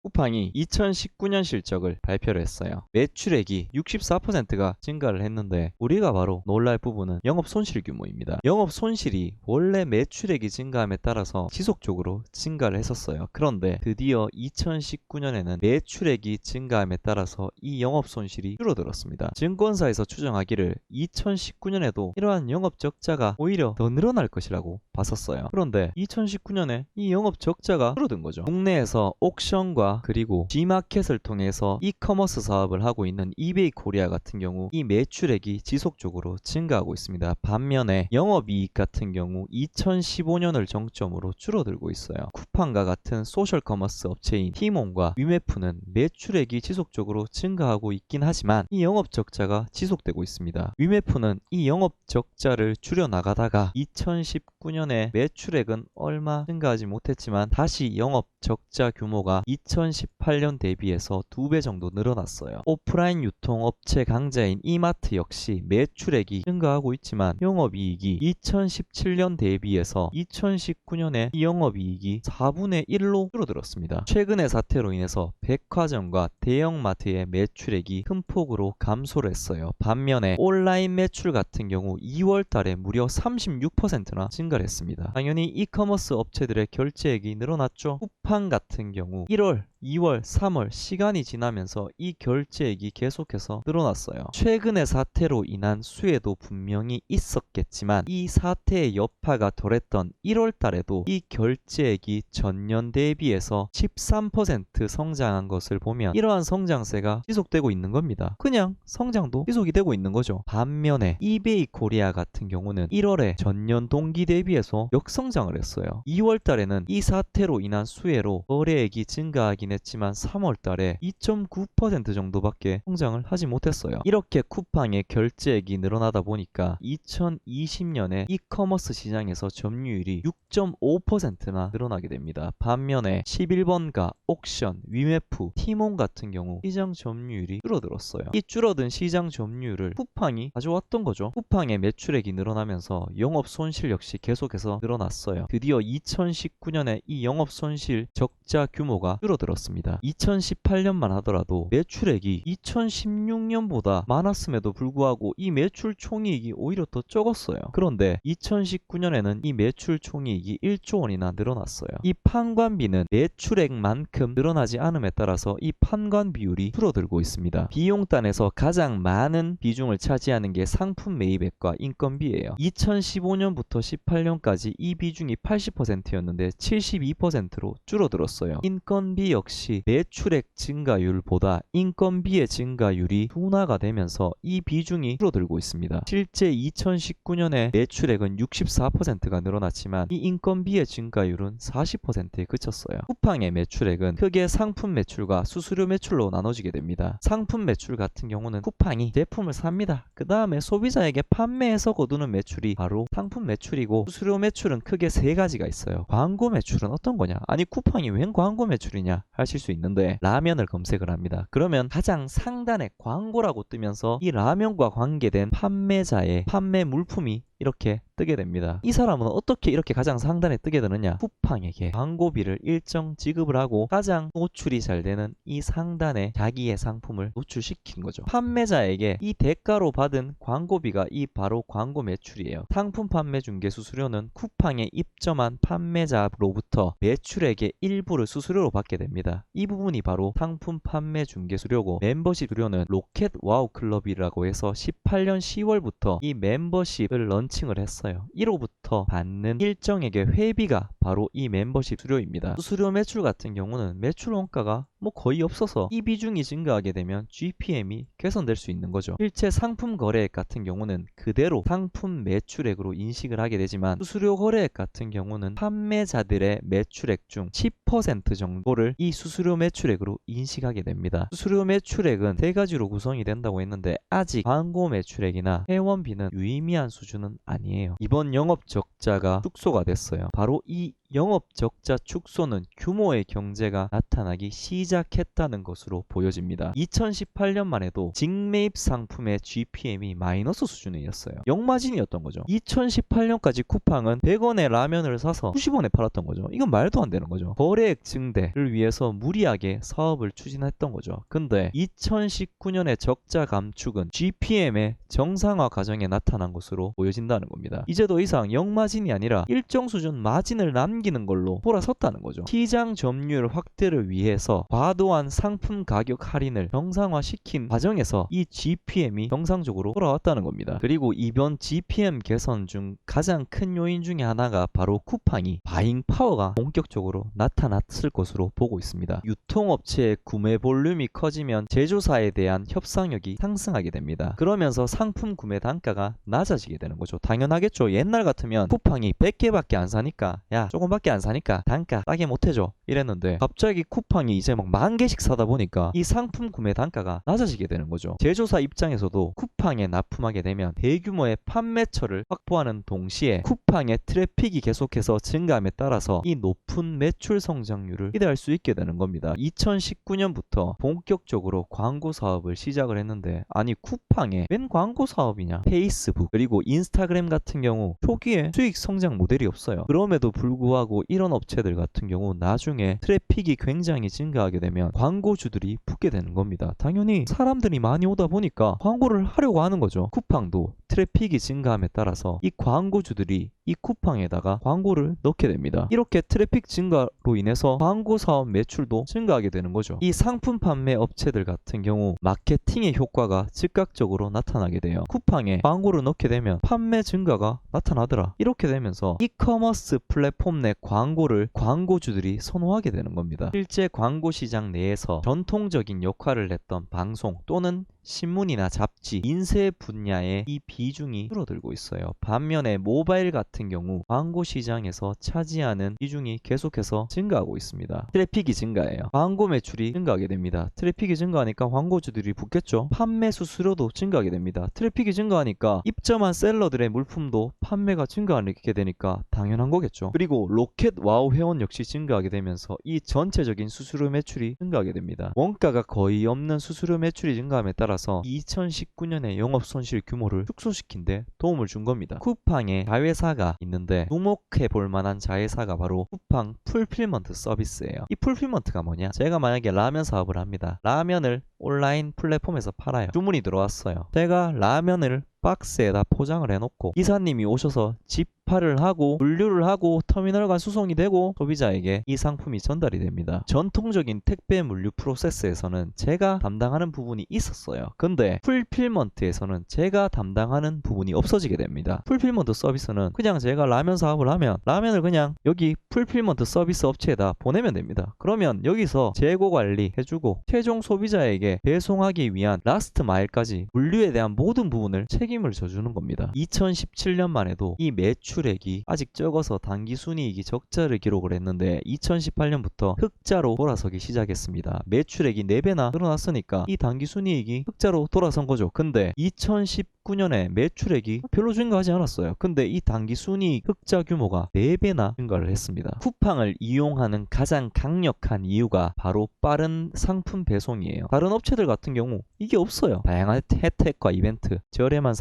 쿠팡이 2019년 실적을 발표를 했어요. 매출액이 64%가 증가를 했는데 우리가 바로 놀랄 부분은 영업 손실 규모입니다. 영업 손실이 원래 매출액이 증가함에 따라서 지속적으로 증가를 했었어요. 그런데 드디어 2019년에는 매출액이 증가함에 따라서 이 영업 손실이 줄어들었습니다. 증권사에서 추정하기를 2019년에도 이러한 영업 적자가 오히려 더 늘어날 것이라고 봤었어요. 그런데 2019년에 이 영업 적자가 줄어든 거죠. 국내에서 옥션과 그리고 G마켓을 통해서 이커머스 사업을 하고 있는 이베이 코리아 같은 경우 이 매출액이 지속적으로 증가하고 있습니다. 반면에 영업이익 같은 경우 2015년을 정점으로 줄어들고 있어요. 쿠팡과 같은 소셜 커머스 업체인 티몬과 위메프는 매출액이 지속적으로 증가하고 있긴 하지만 이 영업 적자가 지속되고 있습니다. 위메프는 이 영업 적자를 줄여나가다가 2019년에 매출액은 얼마 증가하지 못했지만 다시 영업 적자 규모가 2018년 대비해서 2배 정도 늘어났어요. 오프라인 유통업체 강자인 이마트 역시 매출액이 증가하고 있지만 영업이익이 2017년 대비해서 2019년에 이 영업이익이 4분의 1로 줄어들었습니다. 최근의 사태로 인해서 백화점과 대형마트의 매출액이 큰 폭으로 감소를 했어요. 반면에 온라인 매출 같은 경우 2월 달에 무려 36%나 증가를 했습니다. 당연히 이커머스 업체들의 결제액이 늘어났죠. 쿠팡 같은 경우 1월, 2월, 3월 시간이 지나면서 이 결제액이 계속해서 늘어났어요. 최근의 사태로 인한 수혜도 분명히 있었겠지만 이 사태의 여파가 덜했던 1월 달에도 이 결제액이 전년 대비해서 13% 성장한 것을 보면 이러한 성장세가 지속되고 있는 겁니다. 그냥 성장도 지속이 되고 있는 거죠. 반면에 이베이 코리아 같은 경우는 1월에 전년 동기 대비해서 역성장을 했어요. 2월 달에는 이 사태로 인한 수혜로 거래액이 증가하긴 했지만 3월 달에 2.9% 정도밖에 성장을 하지 못했어요. 이렇게 쿠팡의 결제액이 늘어나다 보니까 2020년에 이커머스 시장에서 점유율이 6.5%나 늘어나게 됩니다. 반면에 11번가, 옥션, 위메프, 티몬 같은 경우 시장 점유율이 줄어들었어요. 이 줄어든 시장 점유율을 쿠팡이 가져왔던 거죠. 쿠팡의 매출액이 늘어나면서 영업 손실 역시 계속해서 늘어났어요. 드디어 2019년에 이 영업 손실 적자 규모가 줄어들었습니다. 2018년만 하더라도 매출액이 2016년보다 많았음에도 불구하고 이 매출 총이익이 오히려 더 적었어요. 그런데 2019년에는 이 매출 총이익이 1조 원이나 늘어났어요. 이 판관비는 매출액만큼 늘어나지 않음에 따라서 이 판관 비율이 줄어들고 있습니다. 비용단에서 가장 많은 비중을 차지하는 게 상품 매입액과 인건비예요. 2015년부터 18년까지 이 비중이 80%였는데 72%로 줄어들었어요. 인건비 역시 매출액 증가율보다 인건비의 증가율이 둔화가 되면서 이 비중이 줄어들고 있습니다. 실제 2019년에 매출액은 64%가 늘어났지만 이 인건비의 증가율은 40%에 그쳤어요. 쿠팡의 매출액은 크게 상품 매출과 수수료 매출로 나눠지게 됩니다. 상품 매출 같은 경우는 쿠팡이 제품을 삽니다. 그 다음에 소비자에게 판매해서 거두는 매출이 바로 상품 매출이고, 수수료 매출은 크게 세 가지가 있어요. 광고 매출은 어떤 거냐? 아니 쿠팡이 웬 광고 매출이냐 하실 수 있는데, 라면을 검색을 합니다. 그러면 가장 상단에 광고라고 뜨면서 이 라면과 관계된 판매자의 판매 물품이 이렇게 뜨게 됩니다. 이 사람은 어떻게 이렇게 가장 상단에 뜨게 되느냐? 쿠팡에게 광고비를 일정 지급을 하고 가장 노출이 잘 되는 이 상단에 자기의 상품을 노출시킨 거죠. 판매자에게 이 대가로 받은 광고비가 이 바로 광고 매출이에요. 상품 판매 중개 수수료는 쿠팡에 입점한 판매자로부터 매출액의 일부를 수수료로 받게 됩니다. 이 부분이 바로 상품 판매 중개 수료고, 멤버십 수료는 로켓 와우 클럽이라고 해서 18년 10월부터 이 멤버십을 런칭을 했어요. 1호부터 받는 일정액의 회비가 바로 이 멤버십 수료입니다. 수수료 매출 같은 경우는 매출 원가가 거의 없어서 이 비중이 증가하게 되면 GPM이 개선될 수 있는 거죠. 실제 상품 거래액 같은 경우는 그대로 상품 매출액으로 인식을 하게 되지만, 수수료 거래액 같은 경우는 판매자들의 매출액 중 10% 정도를 이 수수료 매출액으로 인식하게 됩니다. 수수료 매출액은 세 가지로 구성이 된다고 했는데 아직 광고 매출액이나 회원비는 유의미한 수준은 아니에요. 이번 영업 적자가 축소가 됐어요. 바로 이 영업 적자 축소는 규모의 경제가 나타나기 시작했다는 것으로 보여집니다. 2018년만 해도 직매입 상품의 GPM이 마이너스 수준이었어요. 역마진이었던 거죠. 2018년까지 쿠팡은 100원에 라면을 사서 90원에 팔았던 거죠. 이건 말도 안 되는 거죠. 거래액 증대를 위해서 무리하게 사업을 추진했던 거죠. 근데 2019년의 적자 감축은 GPM의 정상화 과정에 나타난 것으로 보여진다는 겁니다. 이제 더 이상 역마진이 아니라 일정 수준 마진을 남기는 걸로 돌아섰다는 거죠. 시장 점유율 확대를 위해서 과도한 상품 가격 할인을 정상화시킨 과정에서 이 GPM이 정상적으로 돌아왔다는 겁니다. 그리고 이번 GPM 개선 중 가장 큰 요인 중에 하나가 바로 쿠팡이 바잉 파워가 본격적으로 나타났을 것으로 보고 있습니다. 유통업체의 구매 볼륨이 커지면 제조사에 대한 협상력이 상승하게 됩니다. 그러면서 상품 구매 단가가 낮아지게 되는 거죠. 당연하겠죠. 옛날 같으면 쿠팡이 100개밖에 안 사니까 야 조금밖에 안 사니까 단가 싸게 못해줘 이랬는데 갑자기 쿠팡이 이제 막 10,000개씩 사다 보니까 이 상품 구매 단가가 낮아지게 되는 거죠. 제조사 입장에서도 쿠팡에 납품하게 되면 대규모의 판매처를 확보하는 동시에 쿠팡의 트래픽이 계속해서 증가함에 따라서 이 높은 매출 성장률을 기대할 수 있게 되는 겁니다. 2019년부터 본격적으로 광고 사업을 시작을 했는데 아니 쿠팡에 웬 광고 사업이냐. 페이스북 그리고 인스타그램 같은 경우 초기에 수익 성장 모델이 없어요. 그럼에도 불구하고 이런 업체들 같은 경우 나중에 트래픽이 굉장히 증가하게 되면 광고주들이 붙게 되는 겁니다. 당연히 사람들이 많이 오다 보니까 광고를 하려고 하는 거죠. 쿠팡도 트래픽이 증가함에 따라서 이 광고주들이 이 쿠팡에다가 광고를 넣게 됩니다. 이렇게 트래픽 증가로 인해서 광고 사업 매출도 증가하게 되는 거죠. 이 상품 판매 업체들 같은 경우 마케팅의 효과가 즉각적으로 나타나게 돼요. 쿠팡에 광고를 넣게 되면 판매 증가가 나타나더라. 이렇게 되면서 이커머스 플랫폼 내 광고를 광고주들이 선호하게 되는 겁니다. 실제 광고 시장 내에서 전통적인 역할을 했던 방송 또는 신문이나 잡지, 인쇄 분야의 이 비중이 줄어들고 있어요. 반면에 모바일 같은 경우 광고 시장에서 차지하는 비중이 계속해서 증가하고 있습니다. 트래픽이 증가해요. 광고 매출이 증가하게 됩니다. 트래픽이 증가하니까 광고주들이 붙겠죠. 판매 수수료도 증가하게 됩니다. 트래픽이 증가하니까 입점한 셀러들의 물품도 판매가 증가하게 되니까 당연한 거겠죠. 그리고 로켓 와우 회원 역시 증가하게 되면서 이 전체적인 수수료 매출이 증가하게 됩니다. 원가가 거의 없는 수수료 매출이 증가함에 따라서 2019년의 영업 손실 규모를 축소시킨 데 도움을 준 겁니다. 쿠팡에 자회사가 있는데 주목해 볼 만한 자회사가 바로 쿠팡 풀필먼트 서비스예요. 이 풀필먼트가 뭐냐? 제가 만약에 라면 사업을 합니다. 라면을 온라인 플랫폼에서 팔아요. 주문이 들어왔어요. 제가 라면을 박스에다 포장을 해놓고 기사님이 오셔서 집팔을 하고 분류를 하고 터미널과 수송이 되고 소비자에게 이 상품이 전달이 됩니다. 전통적인 택배 물류 프로세스에서는 제가 담당하는 부분이 있었어요. 근데 풀필먼트에서는 제가 담당하는 부분이 없어지게 됩니다. 풀필먼트 서비스는 그냥 제가 라면 사업을 하면 라면을 그냥 여기 풀필먼트 서비스 업체에다 보내면 됩니다. 그러면 여기서 재고 관리 해주고 최종 소비자에게 배송하기 위한 라스트 마일까지 물류에 대한 모든 부분을 책임을 져주는 겁니다. 2017년만 해도 이 매출액이 아직 적어서 당기순이익이 적자를 기록을 했는데 2018년부터 흑자로 돌아서기 시작했습니다. 매출액이 4배나 늘어났으니까 이 당기순이익이 흑자로 돌아선 거죠. 근데 2019년에 매출액이 별로 증가하지 않았어요. 근데 이 당기순이익 흑자 규모가 4배나 증가를 했습니다. 쿠팡을 이용하는 가장 강력한 이유가 바로 빠른 상품 배송이에요. 다른 업체들 같은 경우 이게 없어요. 다양한 혜택과 이벤트, 저렴한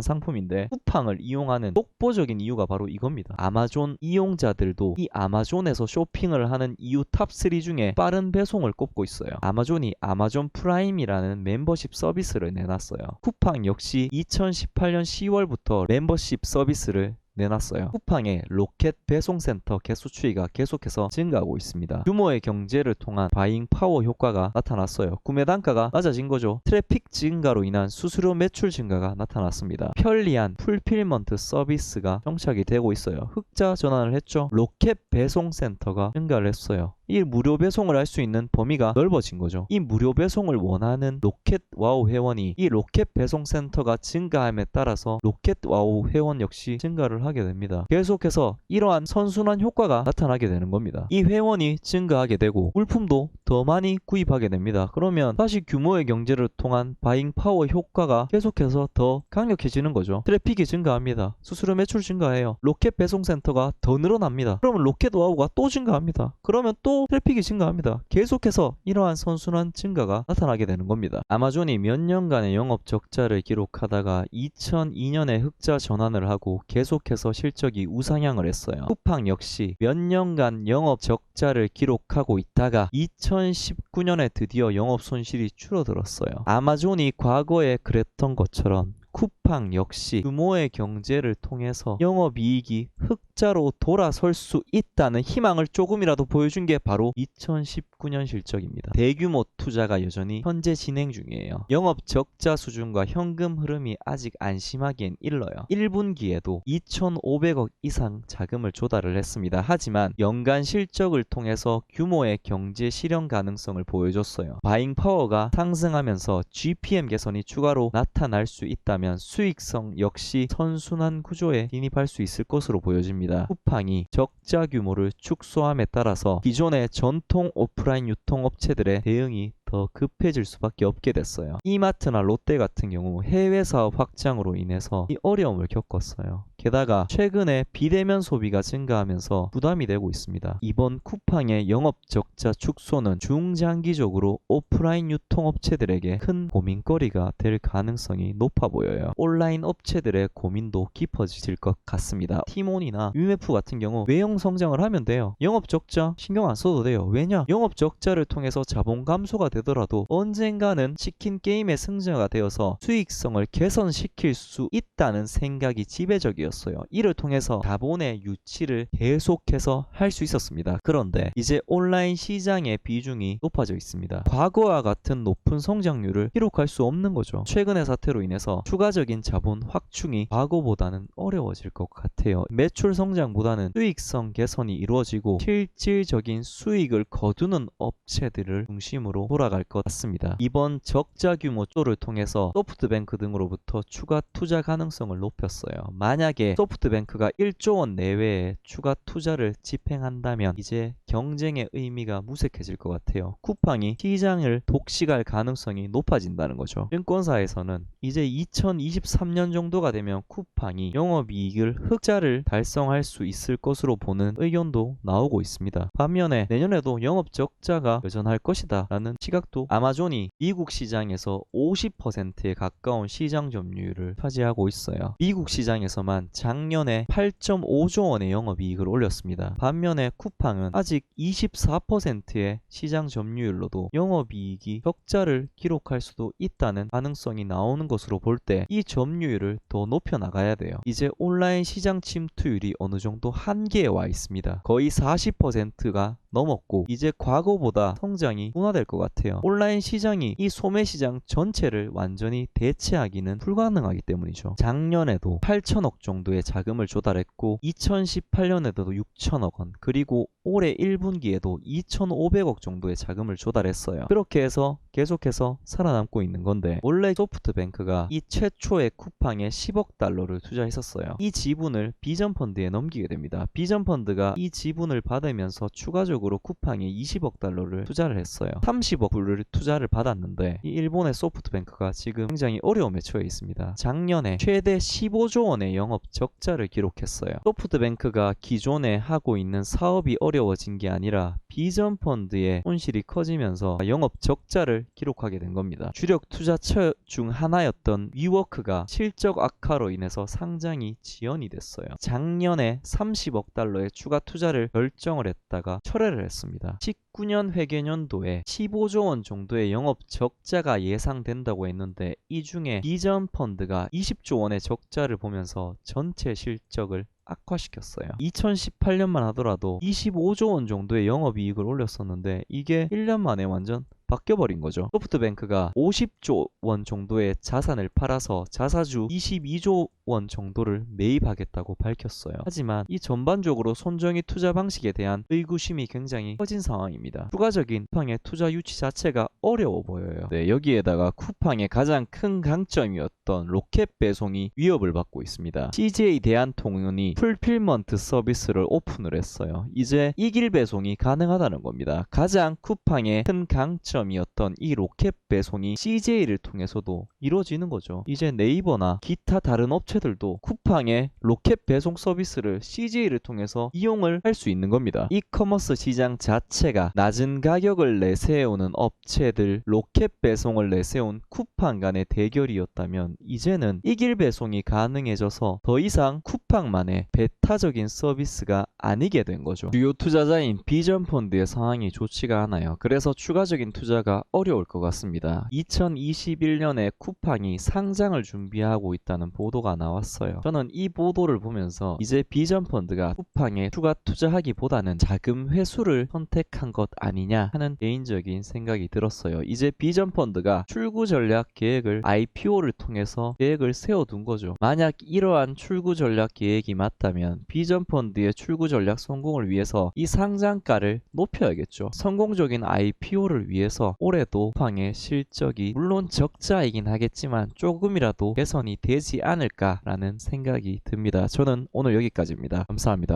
상품인데 쿠팡을 이용하는 독보적인 이유가 바로 이겁니다. 아마존 이용자들도 이 아마존에서 쇼핑을 하는 이유 탑3 중에 빠른 배송을 꼽고 있어요. 아마존이 아마존 프라임이라는 멤버십 서비스를 내놨어요. 쿠팡 역시 2018년 10월부터 멤버십 서비스를 내놨어요. 쿠팡의 로켓 배송센터 개수 추이가 계속해서 증가하고 있습니다. 규모의 경제를 통한 바잉 파워 효과가 나타났어요. 구매 단가가 낮아진 거죠. 트래픽 증가로 인한 수수료 매출 증가가 나타났습니다. 편리한 풀필먼트 서비스가 정착이 되고 있어요. 흑자 전환을 했죠. 로켓 배송센터가 증가를 했어요. 이 무료 배송을 할 수 있는 범위가 넓어진 거죠. 이 무료 배송을 원하는 로켓 와우 회원이 이 로켓 배송 센터가 증가함에 따라서 로켓 와우 회원 역시 증가를 하게 됩니다. 계속해서 이러한 선순환 효과가 나타나게 되는 겁니다. 이 회원이 증가하게 되고 물품도 더 많이 구입하게 됩니다. 그러면 다시 규모의 경제를 통한 바잉 파워 효과가 계속해서 더 강력해지는 거죠. 트래픽이 증가합니다. 수수료 매출 증가해요. 로켓 배송 센터가 더 늘어납니다. 그러면 로켓 와우가 또 증가합니다. 그러면 또 트래픽이 증가합니다. 계속해서 이러한 선순환 증가가 나타나게 되는 겁니다. 아마존이 몇 년간의 영업 적자를 기록하다가 2002년에 흑자 전환을 하고 계속해서 실적이 우상향을 했어요. 쿠팡 역시 몇 년간 영업 적자를 기록하고 있다가 2019년에 드디어 영업 손실이 줄어들었어요. 아마존이 과거에 그랬던 것처럼 쿠팡 역시 규모의 경제를 통해서 영업이익이 흑자로 돌아설 수 있다는 희망을 조금이라도 보여준 게 바로 2019년 실적입니다. 대규모 투자가 여전히 현재 진행 중이에요. 영업 적자 수준과 현금 흐름이 아직 안심하기엔 일러요. 1분기에도 2,500억 이상 자금을 조달을 했습니다. 하지만 연간 실적을 통해서 규모의 경제 실현 가능성을 보여줬어요. 바잉 파워가 상승하면서 GPM 개선이 추가로 나타날 수 있다면 수익성 역시 선순환 구조에 진입할 수 있을 것으로 보여집니다. 쿠팡이 적자 규모를 축소함에 따라서 기존의 전통 오프라인 유통업체들의 대응이 더 급해질 수밖에 없게 됐어요. 이마트나 롯데 같은 경우 해외 사업 확장으로 인해서 이 어려움을 겪었어요. 게다가 최근에 비대면 소비가 증가하면서 부담이 되고 있습니다. 이번 쿠팡의 영업 적자 축소는 중장기적으로 오프라인 유통업체들에게 큰 고민거리가 될 가능성이 높아 보여요. 온라인 업체들의 고민도 깊어질 것 같습니다. 티몬이나 UMF 같은 경우 외형 성장을 하면 돼요. 영업 적자 신경 안 써도 돼요. 왜냐? 영업 적자를 통해서 자본 감소가 되더라도 언젠가는 치킨 게임의 승자가 되어서 수익성을 개선시킬 수 있다는 생각이 지배적이었어요. 이를 통해서 자본의 유치를 계속해서 할 수 있었습니다. 그런데 이제 온라인 시장의 비중이 높아져 있습니다. 과거와 같은 높은 성장률을 기록할 수 없는 거죠. 최근의 사태로 인해서 추가적인 자본 확충이 과거보다는 어려워질 것 같아요. 매출 성장보다는 수익성 개선이 이루어지고 실질적인 수익을 거두는 업체들을 중심으로 돌아갈 것 같습니다. 이번 적자 규모 조를 통해서 소프트뱅크 등으로부터 추가 투자 가능성을 높였어요. 만약에 소프트뱅크가 1조 원 내외의 추가 투자를 집행한다면 이제 경쟁의 의미가 무색해질 것 같아요. 쿠팡이 시장을 독식할 가능성이 높아진다는 거죠. 증권사에서는 이제 2023년 정도가 되면 쿠팡이 영업이익을 흑자를 달성할 수 있을 것으로 보는 의견도 나오고 있습니다. 반면에 내년에도 영업 적자가 여전할 것이다 라는 시각도 아마존이 미국 시장에서 50%에 가까운 시장 점유율을 차지하고 있어요. 미국 시장에서만 작년에 8.5조 원의 영업이익을 올렸습니다. 반면에 쿠팡은 아직 24%의 시장 점유율로도 영업이익이 적자를 기록할 수도 있다는 가능성이 나오는 것으로 볼 때 이 점유율을 더 높여 나가야 돼요. 이제 온라인 시장 침투율이 어느 정도 한계에 와 있습니다. 거의 40%가 넘었고 이제 과거보다 성장이 둔화될 것 같아요. 온라인 시장이 이 소매 시장 전체를 완전히 대체하기는 불가능하기 때문이죠. 작년에도 8천억 정도의 자금을 조달했고 2018년에도 6천억 원 그리고 올해 1분기에도 2,500억 정도의 자금을 조달했어요. 그렇게 해서 계속해서 살아남고 있는 건데 원래 소프트뱅크가 이 최초의 쿠팡에 10억 달러를 투자했었어요. 이 지분을 비전펀드에 넘기게 됩니다. 비전펀드가 이 지분을 받으면서 추가적으로 쿠팡에 20억 달러를 투자를 했어요. 30억 불을 투자를 받았는데 이 일본의 소프트뱅크가 지금 굉장히 어려움에 처해 있습니다. 작년에 최대 15조 원의 영업 적자를 기록했어요. 소프트뱅크가 기존에 하고 있는 사업이 어려워진 게 아니라 비전펀드의 손실이 커지면서 영업 적자를 기록하게 된 겁니다. 주력 투자처 중 하나였던 위워크가 실적 악화로 인해서 상장이 지연이 됐어요. 작년에 30억 달러의 추가 투자를 결정을 했다가 철회를 했습니다. 19년 회계년도에 15조 원 정도의 영업 적자가 예상된다고 했는데 이 중에 비전펀드가 20조 원의 적자를 보면서 전체 실적을 악화시켰어요. 2018년만 하더라도 25조 원 정도의 영업이익을 올렸었는데 이게 1년 만에 완전 바뀌어버린 거죠. 소프트뱅크가 50조 원 정도의 자산을 팔아서 자사주 22조 원 정도를 매입하겠다고 밝혔어요. 하지만 이 전반적으로 손정희 투자 방식에 대한 의구심이 굉장히 커진 상황입니다. 추가적인 쿠팡의 투자 유치 자체가 어려워 보여요. 네, 여기에다가 쿠팡의 가장 큰 강점이었던 로켓 배송이 위협을 받고 있습니다. CJ 대한통운이 풀필먼트 서비스를 오픈을 했어요. 이제 이길 배송이 가능하다는 겁니다. 가장 쿠팡의 큰 강점이었던 이 로켓 배송이 CJ를 통해서도 이루어지는 거죠. 이제 네이버나 기타 다른 업체들도 쿠팡의 로켓 배송 서비스를 CJ를 통해서 이용을 할 수 있는 겁니다. 이커머스 시장 자체가 낮은 가격을 내세우는 업체들, 로켓 배송을 내세운 쿠팡 간의 대결이었다면 이제는 이길 배송이 가능해져서 더 이상 쿠팡만의 배타적인 서비스가 아니게 된 거죠. 주요 투자자인 비전펀드의 상황이 좋지가 않아요. 그래서 추가적인 투자가 어려울 것 같습니다. 2021년에 쿠팡이 상장을 준비하고 있다는 보도가 나왔어요. 저는 이 보도를 보면서 이제 비전펀드가 쿠팡에 추가 투자하기보다는 자금 회수를 선택한 것 아니냐 하는 개인적인 생각이 들었어요. 이제 비전펀드가 출구 전략 계획을 IPO를 통해서 계획을 세워둔 거죠. 만약 이러한 출구 전략 계획이 맞다면 비전펀드의 출구 전략 성공을 위해서 이 상장가를 높여야겠죠. 성공적인 IPO를 위해서 올해도 쿠팡의 실적이 물론 적자이긴 하겠지만 조금이라도 개선이 되지 않을까라는 생각이 듭니다. 저는 오늘 여기까지입니다. 감사합니다.